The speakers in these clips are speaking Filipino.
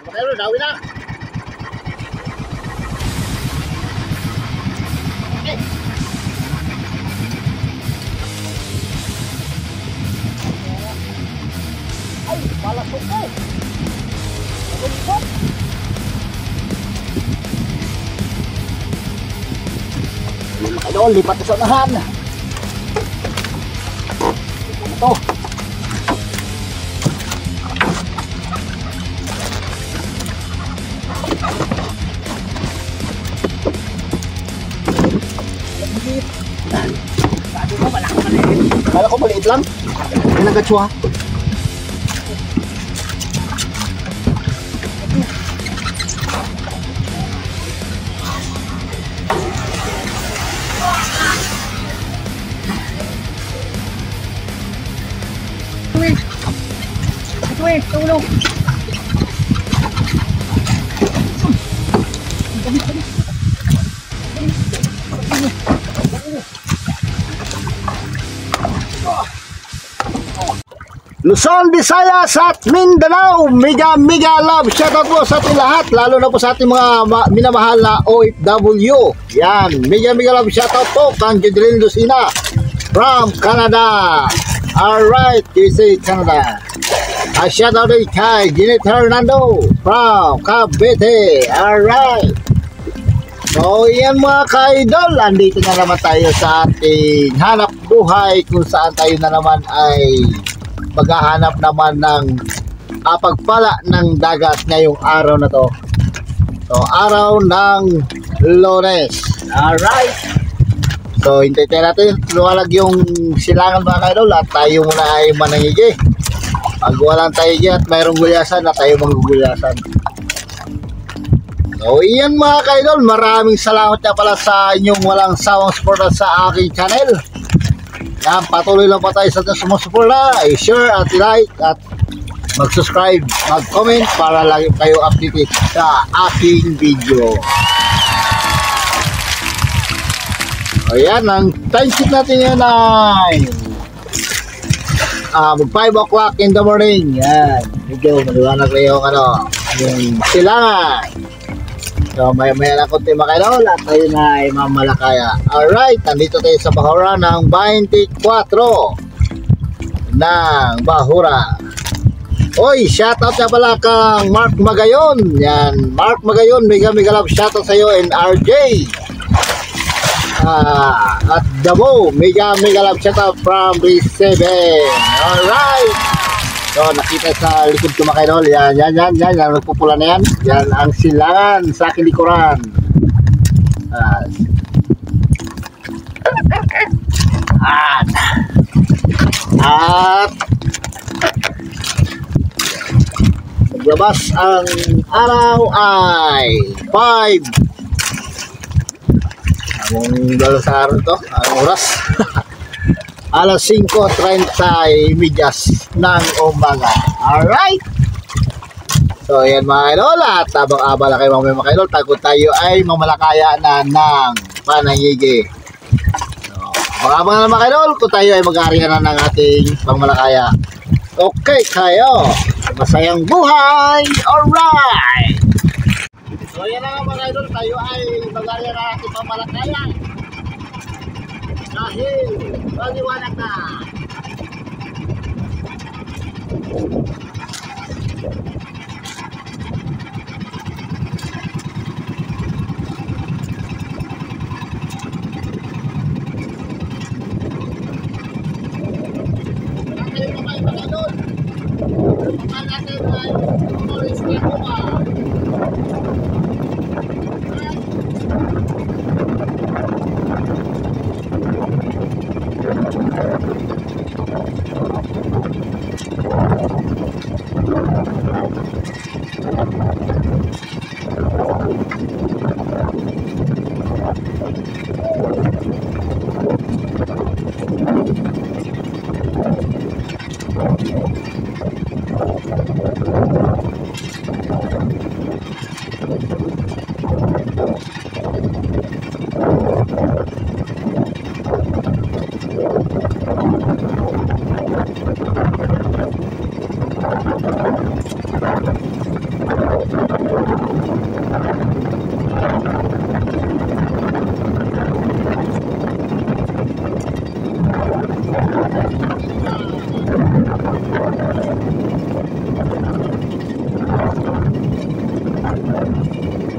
Pero dawi na. Okay. Ay, palasok ko. Palasok. Ayun, lipat na sa unahan. Ito. Kala ko maliit lang. Pinagatswa. Tulong. Luzon, Visayas at Mindanao, mega love shoutout po sa ating lahat, lalo na po sa ating mga minamahal na OFW. Yan, mega love shoutout po kang Jedrilyn Lucina from Canada. Alright, USA, Canada. A shoutout din kay Janet Hernando from Cavite. Alright. So yan mga ka-idol, andito na naman tayo sa ating hanap buhay kung saan tayo na naman ay maghahanap naman ng pagpala ng dagat ngayong araw na to. So araw ng Lunes. Alright. So hintayin natin luwalag yung silangan mga ka-idol at tayo muna ay manangigi. Pag walang tayo dyan at mayroong gulyasan na tayo magugulyasan. So iyan mga ka-idol, maraming salamat na pala sa inyong walang sawang suporta sa aking channel. Yan, patuloy lang pa tayo sa sumusuporta, i-share at i-like at mag-subscribe, mag-comment para lagi kayo updated sa aking video. Ayan, ang time sheet natin yun ay mag 5 o'clock in the morning. Yan, medyo maliwanag na yung silangan. So may lang konti mga kaidol at tayo na ay mamalakaya. Alright, nandito tayo sa Bahura ng 24 ng Bahura. Oy, shoutout na pala kang Mark Magayon. Yan, Mark Magayon, mega love shoutout sa iyo and RJ. At Damo, mega love shoutout from B7. Alright. So nakita sa likod ko mga kaidol, yan, nagpupula na yan. Yan ang silangan sa aking likuran. At maglabas ang araw ay 5. Anong dalo sa araw to? Anong oras? Alas 5:30 ng umaga. Alright. So yan mga kaidol, at abang-abala kayo mga kaidol, tago tayo ay mamalakaya na ng panangigi. So abang-abang na mga kaidol, kung tayo ay mag-aarihan na ng ating pangmalakaya. Okay kayo, masayang buhay. Alright. So yan na mga kaidol, tayo ay mag-aarihan na ating pangmalakaya dahil maliwanag na.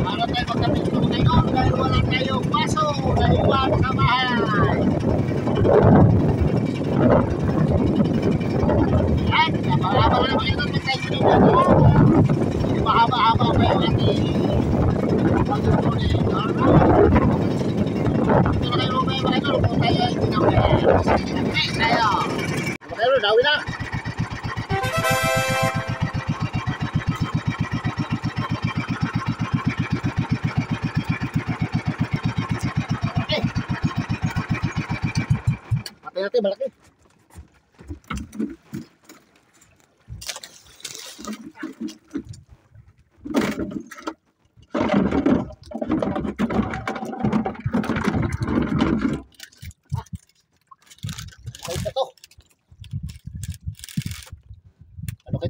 Para tayo magkapit ko ngayon dahil wala tayong paso na iwan sa bahay. Yan, mahaba na naman ito ng tayo nito. Mahaba-haba pa yung ating pag-tuloy. Ito na kayo mga mga ito kung tayo ay tinawin. Okay, tayo. Pero dawin na. Okay. Patay natin, malaki.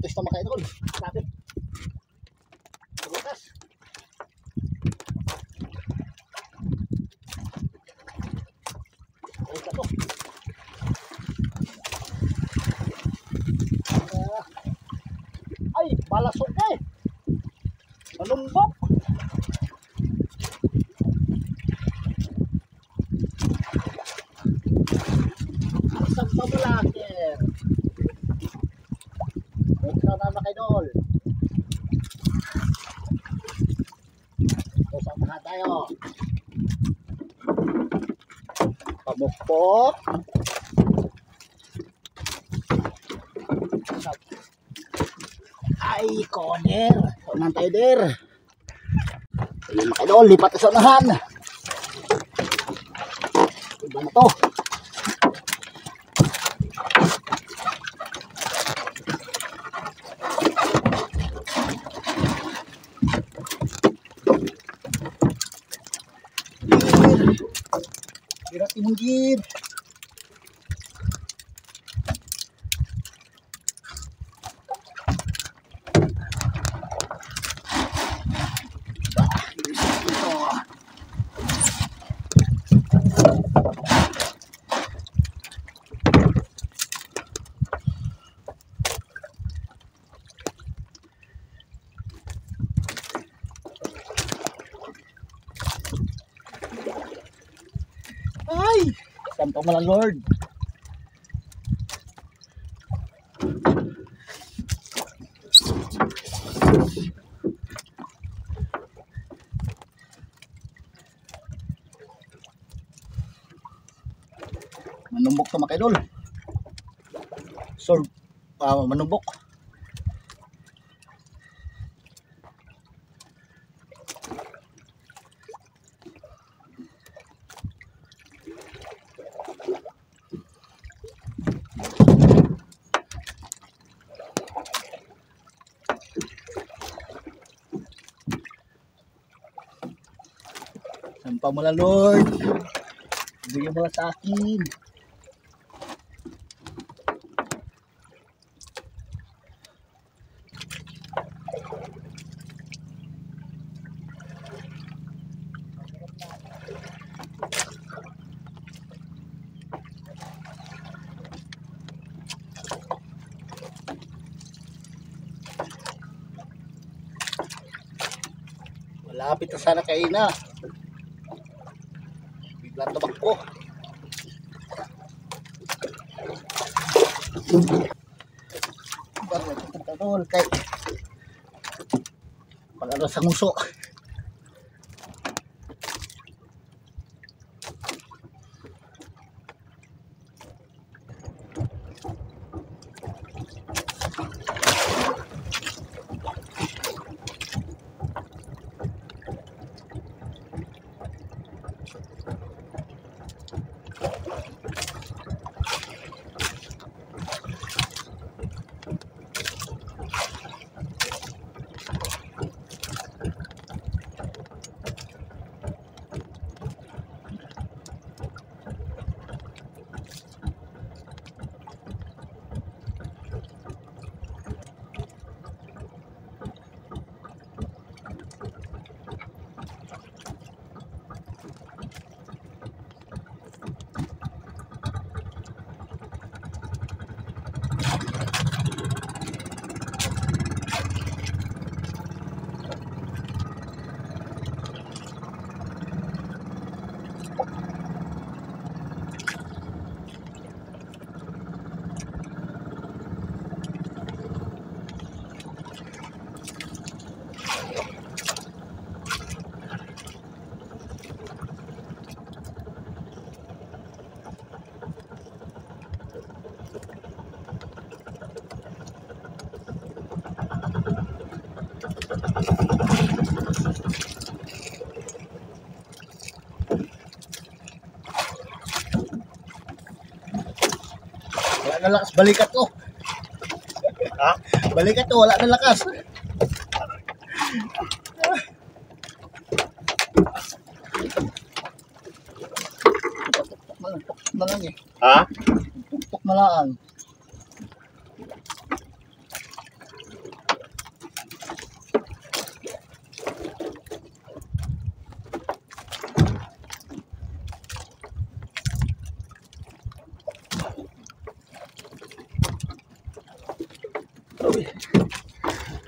Gusto makain doon. Sabi. Bukas. Ay, ito. Ay, balasok eh. Malumbok. Isang pabulakir. Sama kay Dol. So, sama tayo. Pamukpok. Ay, corner. Unahan tayo der. Ayun kay Dol, lipat sa unahan. Iba na to. Birat imunggir. Ay! Santo mo lang, Lord. Manumbok to mga idol. Manumbok. Sampa mo lang, Lord. Bigyan mo lang sa akin. Malapit na sana kayo na. Biglang tumakbo. Tol, kay pag-ano sa nguso. na lakas balikat ko. Ha? Balikat ko, wala na lakas. Tuktok na lang eh. Ha? Tuktok na lang.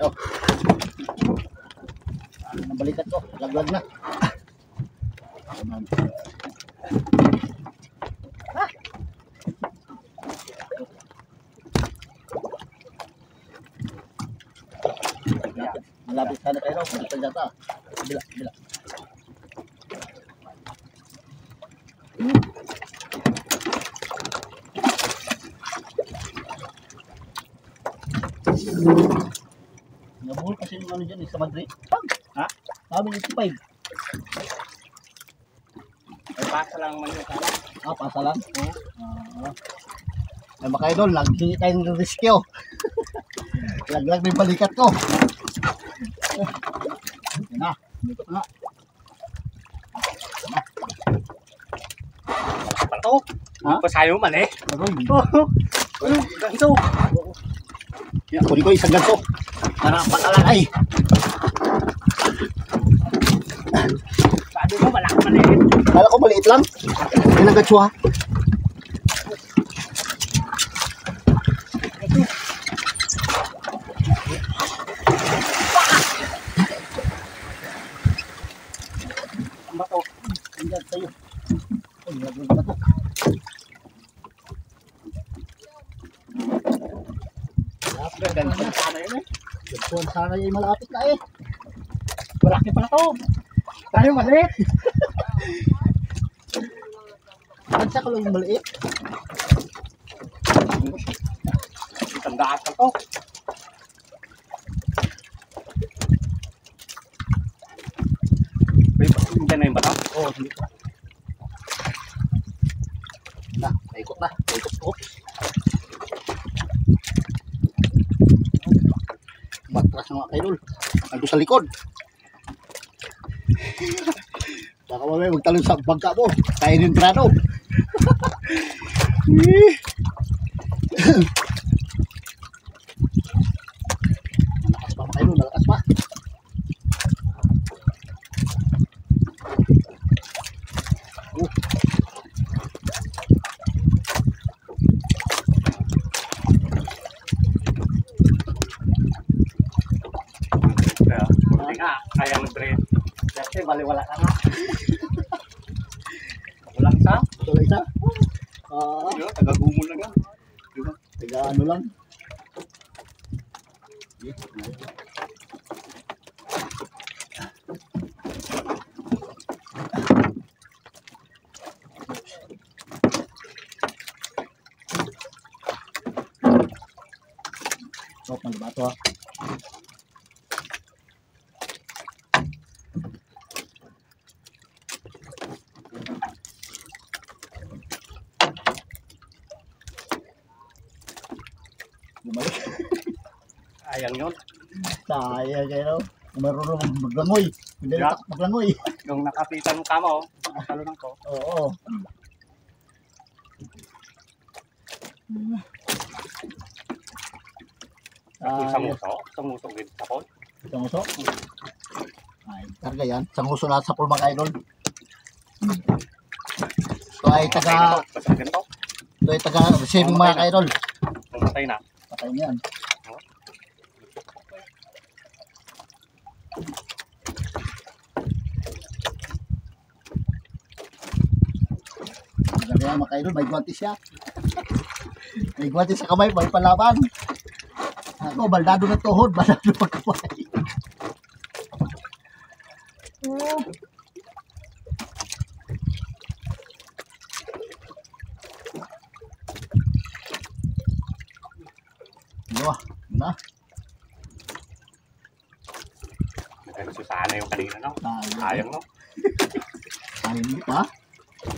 Oh. Nabalikat ko, laglag na. Malapit sana kayo raw, malapit data. Bila, bila. Nabul kasi yung ano dyan, sa Madrid. Ha? Sabi niya 5. Ay, pasa lang man yung sana. Ah, pasa lang? Ay, mga idol, naghingi tayo ng rescue. Laglag na yung balikat ko. Yan na, dito na. Pato. Ha? Pasayo man eh. Aroy. Ganso. Yan, kunin ko isang ganso. Para pakalakay. Sabi mo, malaki man eh. Kala ko maliit lang. Yan ang gatswa. Ang bato. Andyan sa'yo. Ay, laglag na to. Ganso sana yun eh. Gantsuan sana yung malapit na eh. Malaki pala to. Tayo maliit. Gansa ko lang yung maliit. Tandaan ka to. Diyan na yung bato. Oo, hindi pa. Na, naikot na. Naikot ko. Matras ng mga kailol. Ando sa likod. Baka mamaya magtalon sa bangka mo. Kain yung prano. Malakas pa mga kailol. Malakas pa. Kaya, buti nga. Kaya mag-bread. Dati, baliwala ka nga. Walang sa. Tuloy isa. Ah, Taga-gumon na nga. Diba? taga ano lang. So, pang-bato ha. Bumalik. Ayang yun. Sayang kayo. Marunong maglangoy. Hindi Yeah. na maglangoy. Yung nakapitan ka mo, nakatalunang ko. Oo. Yung sanguso din sa kon. Sanguso? Ay, karga yan. Sanguso lahat sa pulma kayo doon. Ito ay taga, Basta ganito. ito ay taga receiving mga kayo doon. Pumatay na. Patay niyan. Maganda yan mga kayo doon. May guwantes siya. May guwantes sa kamay. May palaban. Ako, baldado na tuhod. Baldado pa kamay. Ano na? Nagsusana yung kanina, no? Sayang, no? Ay, hindi pa.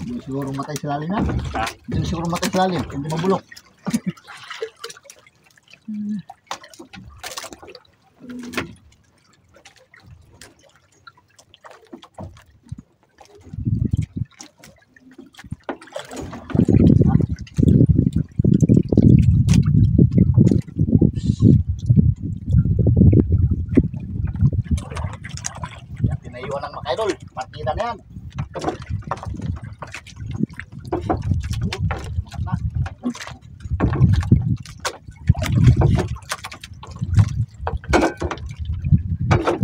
Hindi siguro matay sa lalim na. Ha? Hindi siguro matay sa lalim. Hindi mabulok. Dalawa ng mga idol. Partida na yan.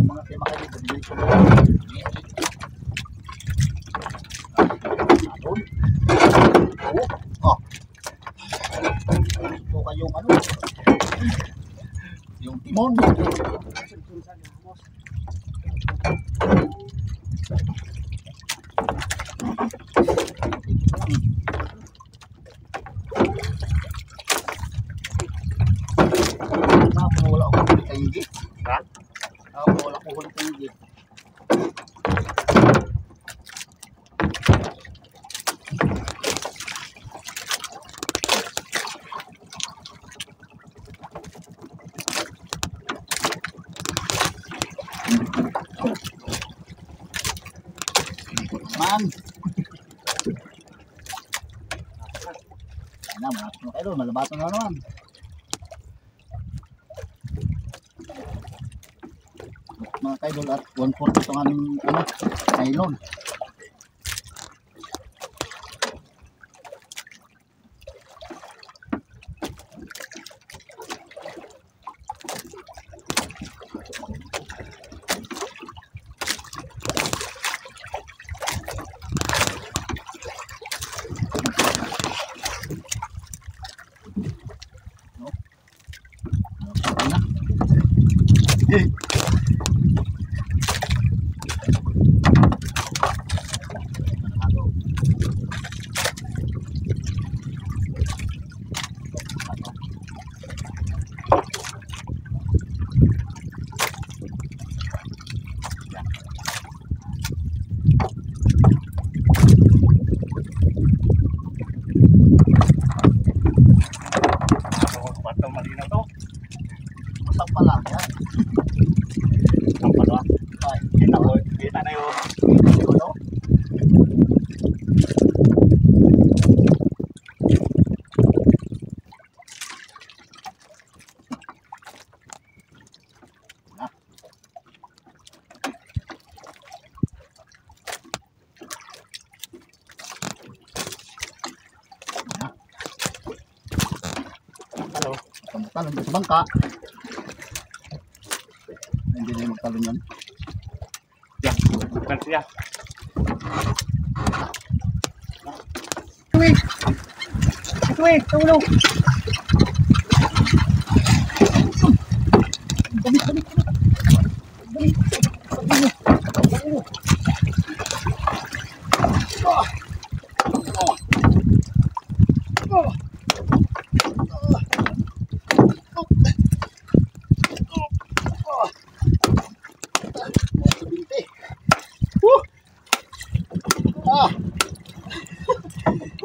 Mga tema kayo dito. Oh. Ito kayong ano? Yung timon. Wala akong huli kayong git. Ha? Wala akong huli kayong git. Man. Ano, malapit na kayo. Malabato na naman. Mga kaidol at 1/4 itong aming ano, nylon. Talon sa bangka. Hindi na magtalon yan. Yan, bukan siya. Wait, tulong.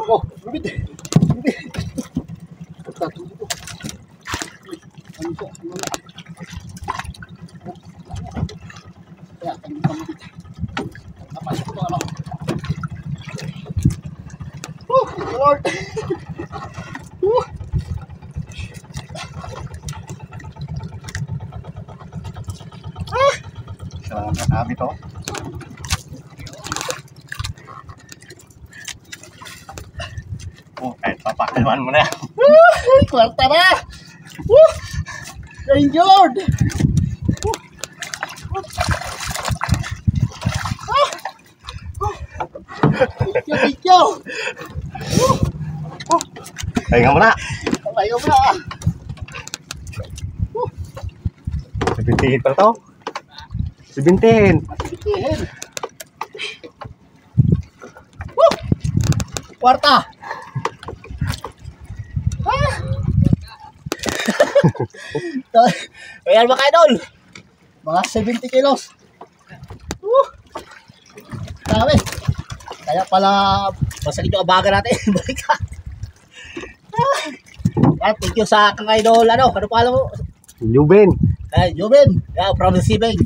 Oh, lubid. Lubid. Tatlo dito. Ano siya? Ano na? Kaya, tanggit ang lubid. Napasok ko ano. Lord. Salamat na kami to. Oh, kahit papakalman mo na. Kwarta na! Injured! Thank you! Pahinga mo na. Pahinga mo na! Sibintihin pa to. Sibintihin. Sibintihin! Kwarta! Ayan mga idol, mga 70 kilos. Dami. Kaya pala masakit yung abaga natin. Balik ka. Thank you sa kang idol. Ano pala mo? Lubin. Jubin. From the Sibing.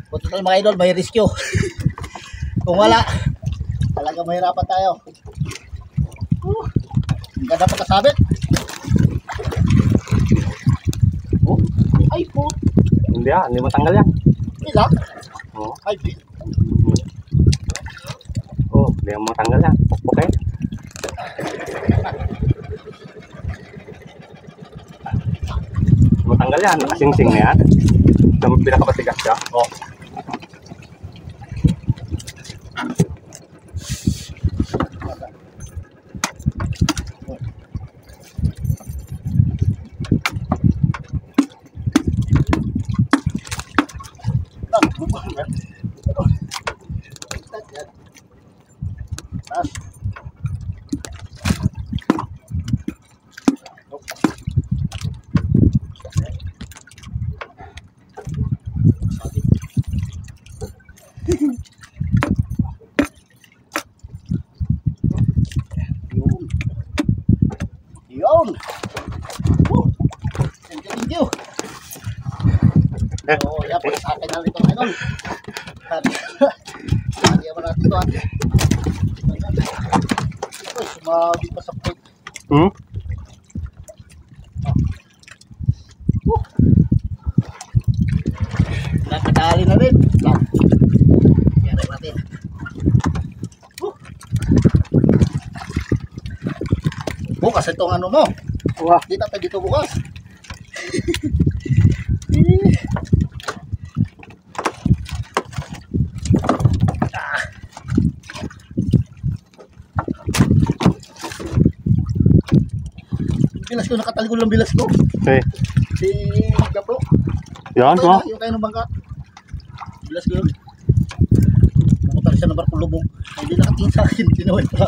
Punta tayo mga idol, may rescue. Kung wala, talaga mahirapan tayo. Ang ganda pagkasabit. Ay po. Hindi matanggal yan. Ilang? Oo. Ay, di. Oh, hindi mo matanggal yan. Okay. Matanggal yan. Nakasingsing na yan. Pinakapatigas siya. Oh. Yun. Thank you. So, yan po sa akin na rin itong idol. Lagyan mo natin ito. Uy, sumagi pa sa plate. Nakadali na rin. Yan rin natin. Bukas itong ano mo. Wah. Kita tayo dito bukas. Bilas ko, nakatalikod lang bilas ko. Okay. Si Gabro. Yan, Okay oh. na, yung kayo ng bangka. Bilas ko yun. Nakutar siya ng barko lubog. Hindi nakatingin sa akin, tinawin pa.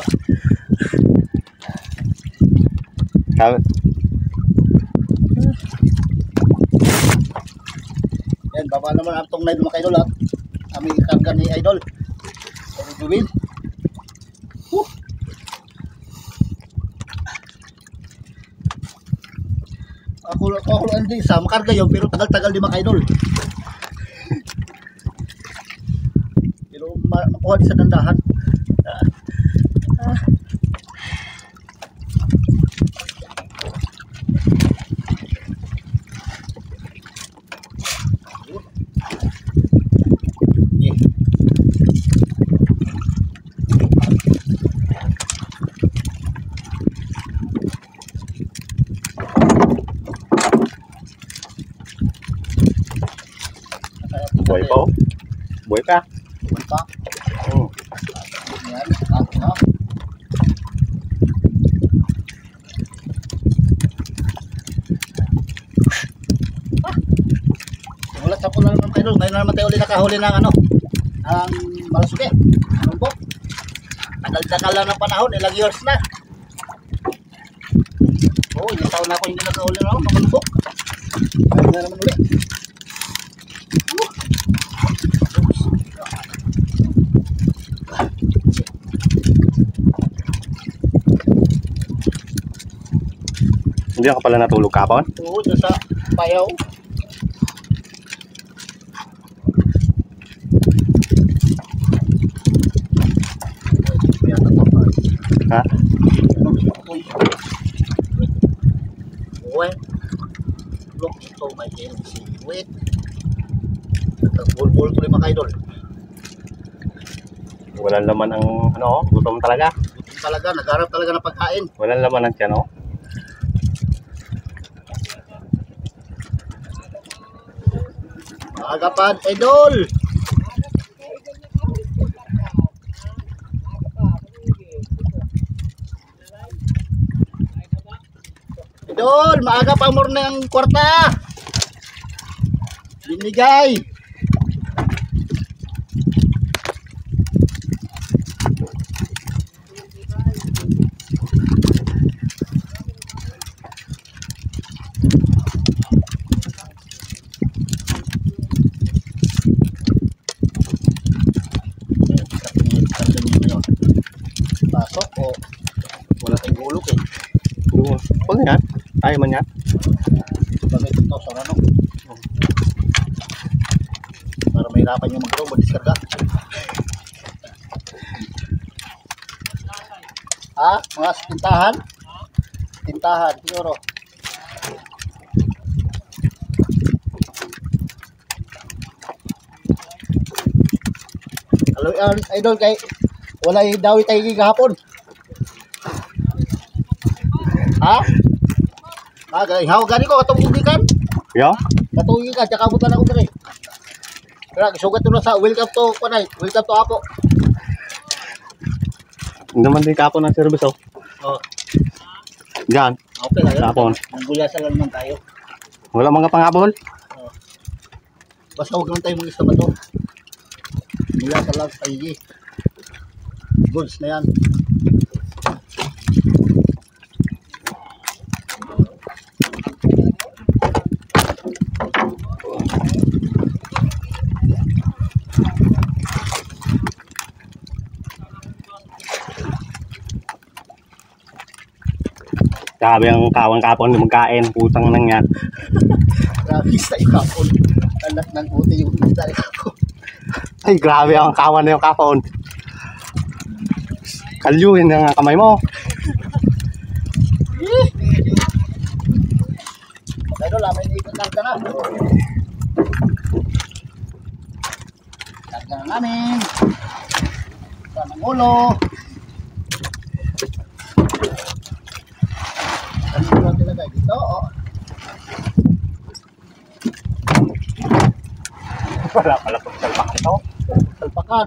Yan, baba naman ang tong na mga idol ha. Aming karga ni idol. Ay, Jubil. Ako hindi sa makarga yun, pero tagal-tagal di mga idol. Pero makuha di sa dandahan. Buhay pa, oh. Buhay pa. Buhay pa. Oh. Yan, atin na. Mulat sa pula naman kayo. Ngayon na naman tayo ulit nakahuli ng ano, ang malasuke. Ano po? Tagal-tagal lang ng panahon, ilang years na. Oh, yung taon na ako hindi nakahuli na ako, mamalubok. Ngayon na naman ulit. Hindi ako pala natulog kapon. Oo, dyan sa payaw. Ha? Uy. Look ito, my dear. Wait. Bul-bul tuloy mga idol. Walang laman ang ano, gutom talaga. Gutom talaga, nagharap talaga ng pagkain. Walang laman ang tiyan, oh. Agapan, idol. Idol, maaga pa mo na ang kwarta. Binigay. Pasok o wala tayong gulok eh. Ano yan? Ayaw man yan? Bagay ito sa ano. Para mahirapan yung mag-grow, mag-diskarga. Ha? Mga tintahan? Tintahan, siguro. idol kay wala dawi tayo gihapon. Ha? Haw gani ko katong ubikan. Yo. Katugi ka tsaka butan ako dire. Kaya sugat na sa welcome to kunay, welcome to Apo. Hindi man din kapon ng service oh. Oh. Diyan. Okay lang. Kapon. Manggulasa lang naman tayo. Wala mga pangabol. Oh. Basta huwag lang tayo mga isda ba to. Mula sa lang tayo. Goods na yan. Sabi ang kawang kapon hindi magkain. Putang nang yan. Grabe sa ikapon. Anak ng puti yung dali ako. Ay, grabe ang kawan na yung kapon. Kalyuhin ang kamay mo. Pero lamay na ikot karga na. Karga na namin. Saan ang ulo. Ano lang talaga dito, oh. Wala pala kung salpakan ito. Salpakan.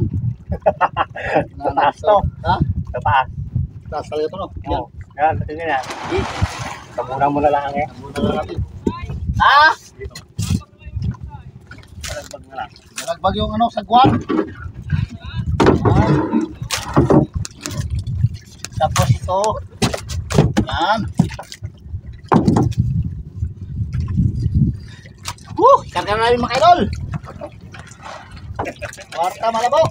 Sa taas to. Ha? Sa taas. Taas talaga ito, no? Yan. Yan, tingnan yan. Tabunan mo na lang eh. Muna lang natin. Ha? Dito. Talagbag na lang. Nalagbag yung ano, sagwan. Tapos ito. Yan. Karga na namin mga idol. Kwarta malabo.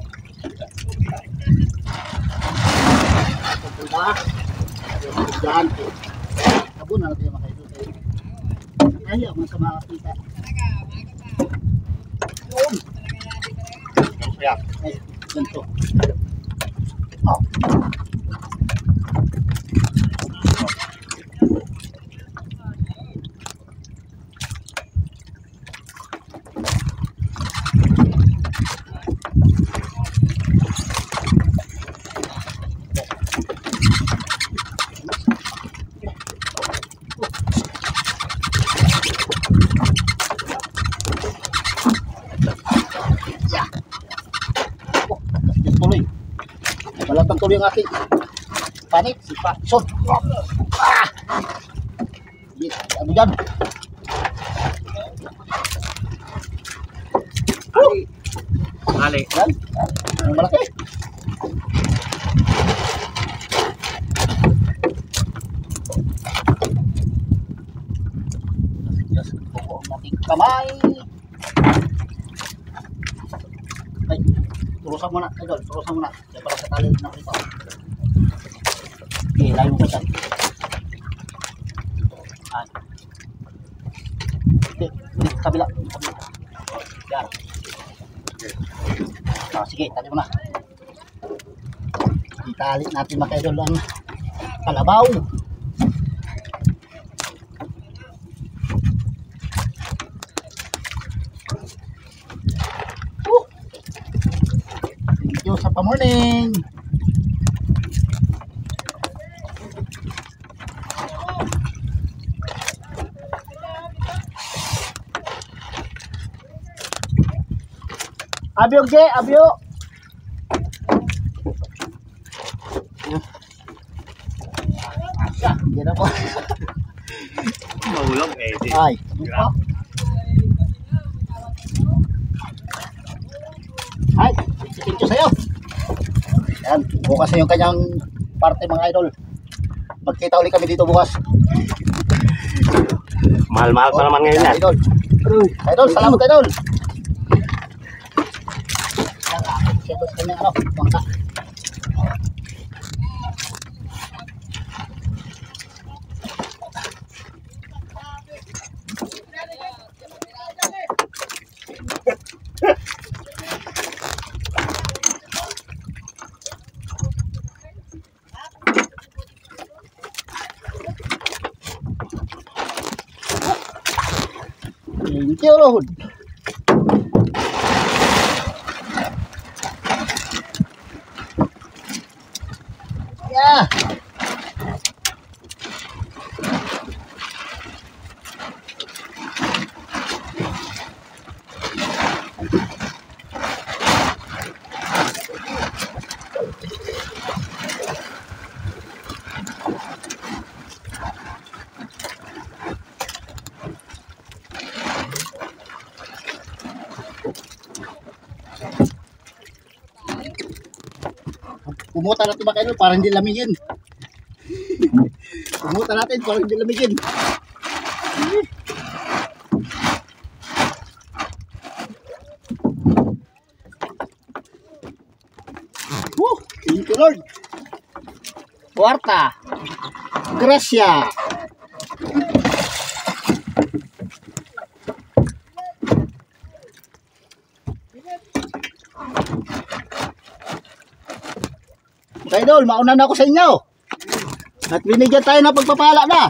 Diba? Diyan. Tabo na natin mga idol. Ayaw, mga makakita. Yun. Ay, ganito. Oh. Tuloy. Malatang tuloy ang ating panik, si Patson. Ah! Ano yan? Ali. Yan. Ang malaki. Yes, buko ang ating kamay. Ay, turusan mo na, idol. Turusan mo na. Kaya para sa tali ng ito. Okay, layo mo ka dyan. Ay. Okay, kabila. Yan. Sige, tali mo na. Itali natin mga idol ang kalabaw. Thank you sa pa-morning. Abyo, G, abyo. Yan na po. Mahulog eh. Ay, ano pa? Ay, thank you sa'yo. Yan, bukas na yung kanyang parte mga idol. Magkita ulit kami dito bukas. Mahal-mahal pa naman ngayon yan. Idol. Idol, salamat idol. Siya sa kanya ano, bangka. Thank you, Lord. Pumuta natin mga kaidol para hindi lamigin. Pumuta natin para hindi lamigin. Thank you Lord. Kuwarta. Gracia. Mga idol, mauna na ako sa inyo. At binigyan tayo ng pagpapala na.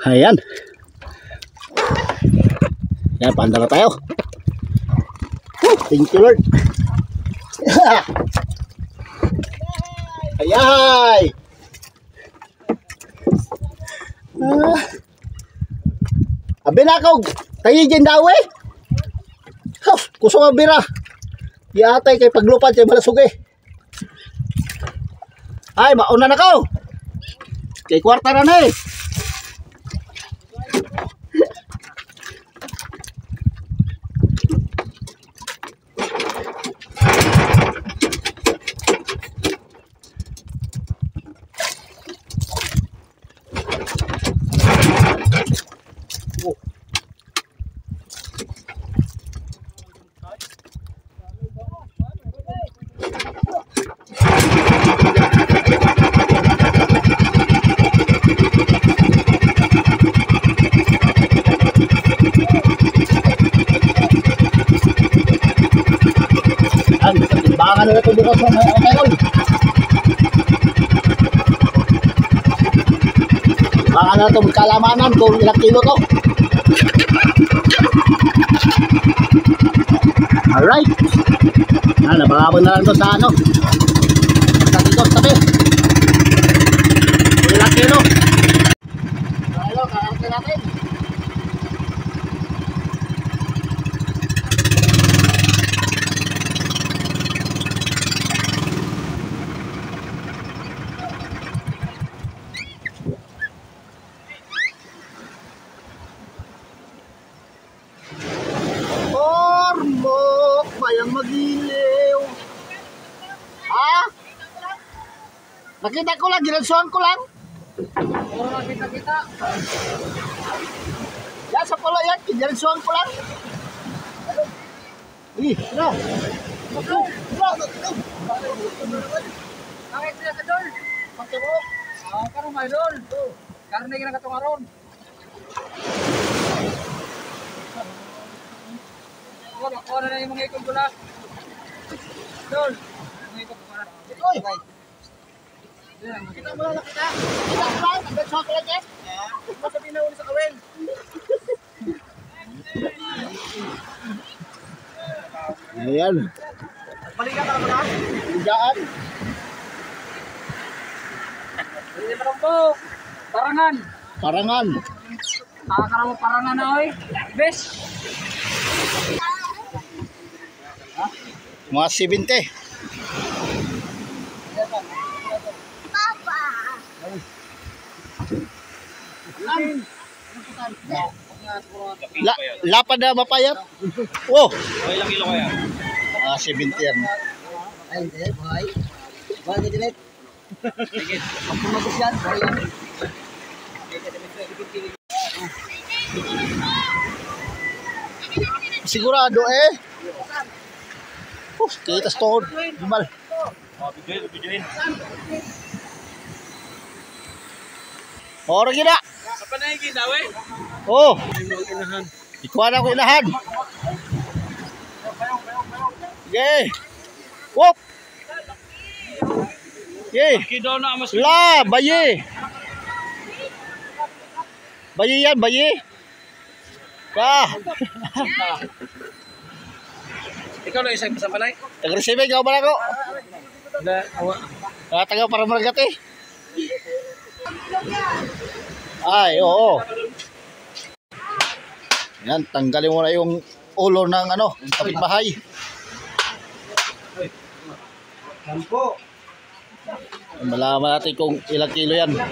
Ayan. Ayan, paanda na tayo. Thank you Lord. Ayay. Abi na ako, tayo dyan daw eh. Kusong ang bira. Iatay kay paglupad kay malasug eh. Ay, mauna na ko. Kay kwarta na eh. Baka na ito bukas ng kailol. Baka na ito magkalamanan kung ilang kilo to. Alright. Nabangabang na lang ito sa ano. Sa dito, tabi. Kung ilang kilo. Kailol, kakarating natin. Bayang magiliw. Ha? Nakita ko lang, ginansuhan ko lang. Puro nakita-kita. Yan, sa pala yan, ginansuhan ko lang. No. Bakit sila ka doon? Pagkiro. Karong may doon. Karne ka na katong aron. Makuha na yung mga ikon pula. Doon. Mga ikon pula. Oy! Kita mo lang nakita. Kita mo lang, ginansuhan ko lang yan. Masabi na ulit sa kawin. Ayan. Balikan ka na ba? Bigyan. Hindi pa po. Parangan. Parangan. Nakakara mo parangan na oy. Bes. Mga 70. Lapad na mapayat. Oh. Ilang kilo kaya? 70 yan. Ay, hindi, boy. Boy, ganyan. Pag tumagos yan, boy yan. Sigurado eh. Kita store. Gimal. Videoin. Ora gina. Apa na yung ginawa eh? Oh. Ikuha na ko inahan. Yay. Wop. Yay. Kidaw na mas. La, bayi. Bayi yan, bayi. Ka. Ikaw na isang sa balay? Taga-resibe ka ba ako? Wala, awa. Taga para maragati. Ay, oo. Yan, tanggalin mo na yung ulo ng ano, kapitbahay. Sampo. Malaman natin kung ilang kilo yan. Tama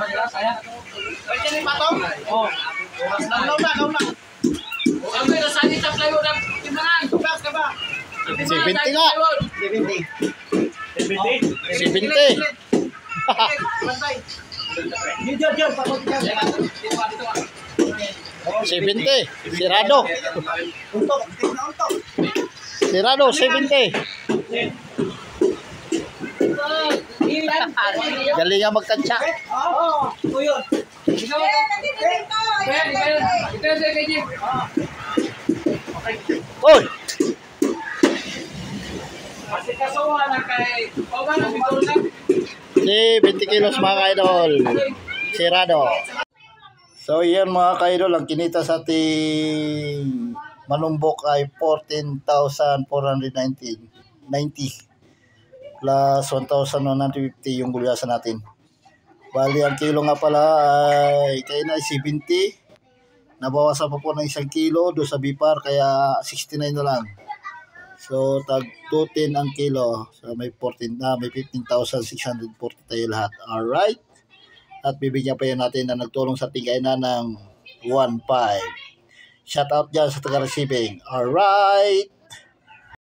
nila, saya. Pwede ni Patong? Oh. Naulaw na. Sabi na sa sa plywood ang timbangan. Tugas ka ba? 70 nga. 70. 70. Bantay. Diyan, patong dyan. 70. Sirado. Untok, tingnan untok. Sirado, 70. Galing nga magtansya. Oo, yun. Ikaw. Ito kay Jim. Oy! Kasi kasawa na kay Papa na bigol na. 20 kilos mga idol. Sirado. So yan mga ka-idol, ang kinita sa ating manumbok ay 14,490 plus 1,150 yung gulyasan natin. Bali ang kilo nga pala ay kaya na 70. Nabawasan pa po ng 1 kilo do sa bipar kaya 69 na lang. So tag 210 ang kilo. So may 15,640 tayo lahat. Alright. At bibigyan pa yan natin na nagtulong sa ating kainan ng 1.5. Shout out dyan sa taga-receiving. Alright.